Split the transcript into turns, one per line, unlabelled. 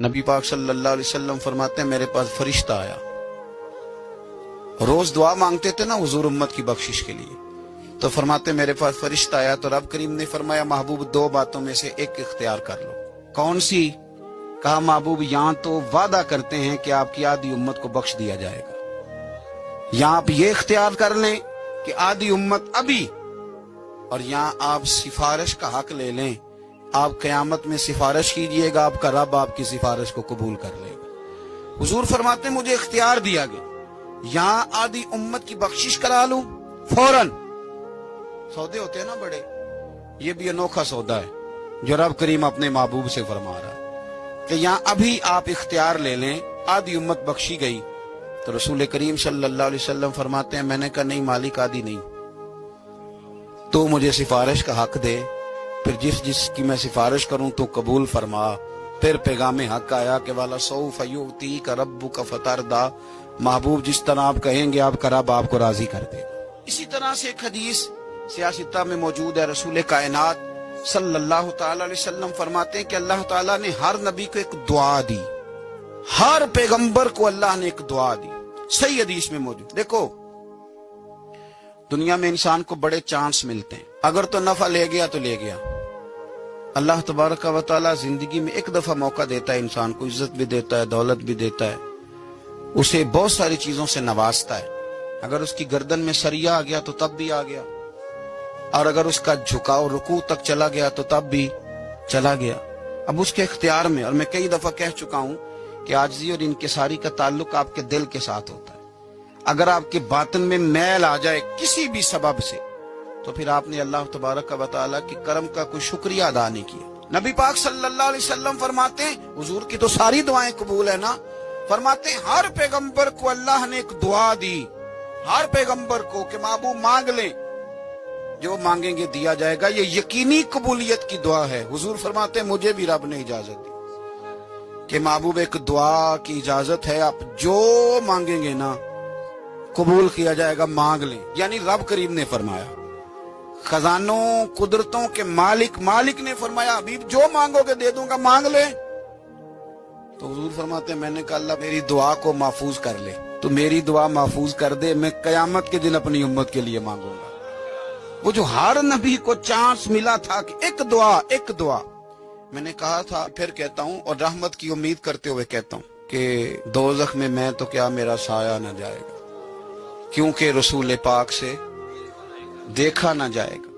نبی پاک صلی اللہ علیہ وسلم فرماتے ہیں میرے پاس فرشتہ آیا، روز دعا مانگتے تھے نا حضور امت کی بخشش کے لیے، تو فرماتے میرے پاس فرشتہ آیا تو رب کریم نے فرمایا محبوب دو باتوں میں سے ایک اختیار کر لو۔ کون سی؟ کہا محبوب یہاں تو وعدہ کرتے ہیں کہ آپ کی آدھی امت کو بخش دیا جائے گا، یہاں آپ یہ اختیار کر لیں کہ آدھی امت ابھی، اور یہاں آپ سفارش کا حق لے لیں، آپ قیامت میں سفارش کیجئے گا، آپ کا رب آپ کی سفارش کو قبول کر لے گا۔ حضور فرماتے ہیں مجھے اختیار دیا گیا، یہاں آدھی امت کی بخشش کرا لوں، فوراً۔ سودے ہوتے ہیں نا بڑے، یہ بھی انوکھا سودا ہے جو رب کریم اپنے محبوب سے فرما رہا ہے کہ یہاں ابھی آپ اختیار لے لیں، آدھی امت بخشی گئی۔ تو رسول کریم صلی اللہ علیہ وسلم فرماتے ہیں میں نے کہا نہیں مالک آدھی نہیں، تو مجھے سفارش کا حق دے، پھر جس کی میں سفارش کروں تو قبول فرما۔ پھر پیغام حق آیا کہ والا سوف یؤتیک ربک فترضی، محبوب جس طرح آپ کہیں گے آپ کا رب آپ کو راضی کر دے گا۔ اسی طرح سے ایک حدیث سیاستہ میں موجود ہے، رسول کائنات صلی اللہ تعالی علیہ وسلم فرماتے ہیں کہ اللہ تعالیٰ نے ہر نبی کو ایک دعا دی، ہر پیغمبر کو اللہ نے ایک دعا دی، صحیح حدیث میں موجود۔ دیکھو دنیا میں انسان کو بڑے چانس ملتے ہیں، اگر تو نفع لے گیا تو لے گیا، اللہ تبارک و تعالیٰ زندگی میں ایک دفعہ موقع دیتا ہے، انسان کو عزت بھی دیتا ہے، دولت بھی دیتا ہے، اسے بہت ساری چیزوں سے نوازتا ہے۔ اگر اس کی گردن میں سریا آ گیا تو تب بھی آ گیا، اور اگر اس کا جھکاؤ رکوع تک چلا گیا تو تب بھی چلا گیا۔ اب اس کے اختیار میں، اور میں کئی دفعہ کہہ چکا ہوں کہ عاجزی اور انکساری کا تعلق آپ کے دل کے ساتھ ہوتا ہے۔ اگر آپ کے باطن میں میل آ جائے کسی بھی سبب سے تو پھر آپ نے اللہ تبارک و تعالیٰ کی کرم کا کوئی شکریہ ادا نہیں کیا۔ نبی پاک صلی اللہ علیہ وسلم فرماتے ہیں، حضور کی تو ساری دعائیں قبول ہے نا، فرماتے ہیں ہر پیغمبر کو اللہ نے ایک دعا دی، ہر پیغمبر کو کہ محبوب مانگ لیں، جو مانگیں گے دیا جائے گا، یہ یقینی قبولیت کی دعا ہے۔ حضور فرماتے ہیں مجھے بھی رب نے اجازت دی کہ محبوب ایک دعا کی اجازت ہے، آپ جو مانگیں گے نا قبول کیا جائے گا، مانگ لیں۔ یعنی رب کریم نے فرمایا، خزانوں قدرتوں کے مالک نے فرمایا حبیب جو مانگو گے دے دوں گا، مانگ لیں۔ تو حضور فرماتے ہیں میں نے کہا اللہ میری دعا کو محفوظ کر لے، تو میری دعا محفوظ کر دے، میں قیامت کے دن اپنی امت کے لیے مانگوں گا۔ وہ جو ہر نبی کو چانس ملا تھا کہ ایک دعا، میں نے کہا تھا پھر کہتا ہوں، اور رحمت کی امید کرتے ہوئے کہتا ہوں کہ دوزخ میں تو کیا میرا سایہ نہ جائے گا، کیونکہ رسول پاک سے دیکھا نہ جائے گا۔